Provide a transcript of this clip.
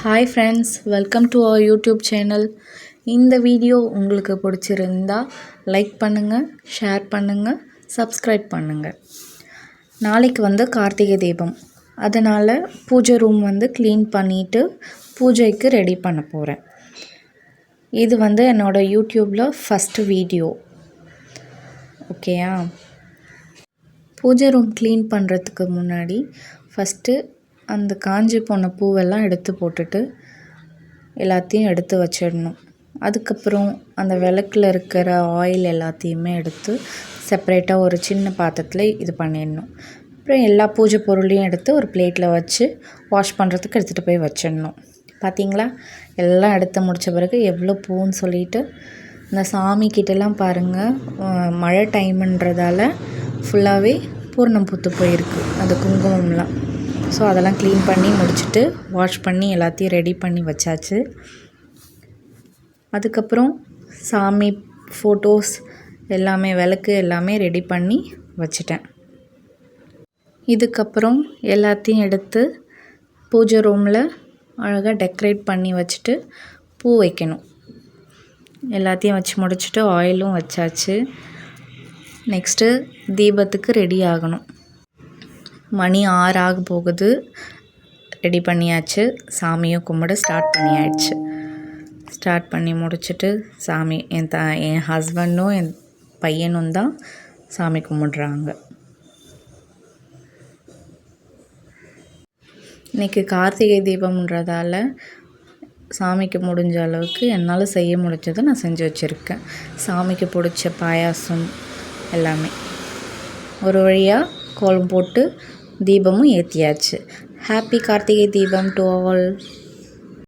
Hi friends, welcome to our YouTube channel. இந்த video உங்களுக்கு பிடிச்சிருந்தா லைக் பண்ணுங்கள், ஷேர் பண்ணுங்கள், சப்ஸ்கிரைப் பண்ணுங்கள். நாளைக்கு கார்த்திகை தீபம், அதனால் பூஜை ரூம் க்ளீன் பண்ணிவிட்டு பூஜைக்கு ரெடி பண்ண போகிறேன். இது என்னோடய யூடியூப்பில் ஃபஸ்ட்டு வீடியோ. ஓகேயா? பூஜை ரூம் க்ளீன் பண்ணுறதுக்கு முன்னாடி ஃபஸ்ட்டு அந்த காஞ்சி போன பூவெல்லாம் எடுத்து போட்டுட்டு எல்லாத்தையும் எடுத்து வச்சிடணும். அதுக்கப்புறம் அந்த விளக்கில் இருக்கிற ஆயில் எல்லாத்தையுமே எடுத்து செப்பரேட்டாக ஒரு சின்ன பாத்திரத்தில் இது பண்ணிடணும். அப்புறம் எல்லா பூஜை பொருளையும் எடுத்து ஒரு பிளேட்டில் வச்சு வாஷ் பண்ணுறதுக்கு எடுத்துகிட்டு போய் வச்சிடணும். பார்த்திங்களா, எல்லாம் எடுத்து முடித்த பிறகு எவ்வளோ பூன்னு சொல்லிட்டு இந்த சாமிக்கிட்டலாம் பாருங்கள், மழை டைமுன்றதால ஃபுல்லாகவே பூர்ணம் பூத்து போயிருக்கு அந்த குங்குமம்லாம். ஸோ அதெல்லாம் க்ளீன் பண்ணி முடிச்சுட்டு வாஷ் பண்ணி எல்லாத்தையும் ரெடி பண்ணி வச்சாச்சு. அதுக்கப்புறம் சாமி ஃபோட்டோஸ் எல்லாமே, விளக்கு எல்லாமே ரெடி பண்ணி வச்சிட்டேன். இதுக்கப்புறம் எல்லாத்தையும் எடுத்து பூஜை ரூமில் அழகாக டெக்கரேட் பண்ணி வச்சுட்டு பூ வைக்கணும். எல்லாத்தையும் வச்சு முடிச்சுட்டு ஆயிலும் வச்சாச்சு. நெக்ஸ்ட்டு தீபத்துக்கு ரெடி ஆகணும். மணி 6 ஆக போகுது. ரெடி பண்ணியாச்சு. சாமியும் கும்பிட ஸ்டார்ட் பண்ணியாச்சு. ஸ்டார்ட் பண்ணி முடிச்சுட்டு சாமி என் ஹஸ்பண்டும் என் பையனும் தான் சாமி கும்பிட்றாங்க. இன்றைக்கி கார்த்திகை தீபம்ன்றதால சாமிக்கு முடிஞ்ச அளவுக்கு என்னால் செய்ய முடிஞ்சதை நான் செஞ்சு வச்சுருக்கேன். சாமிக்கு பிடிச்ச பாயாசம் எல்லாமே ஒரு வழியாக கோலம் போட்டு தீபமும் ஏற்றியாச்சு. Happy Karthigai Deepam to all.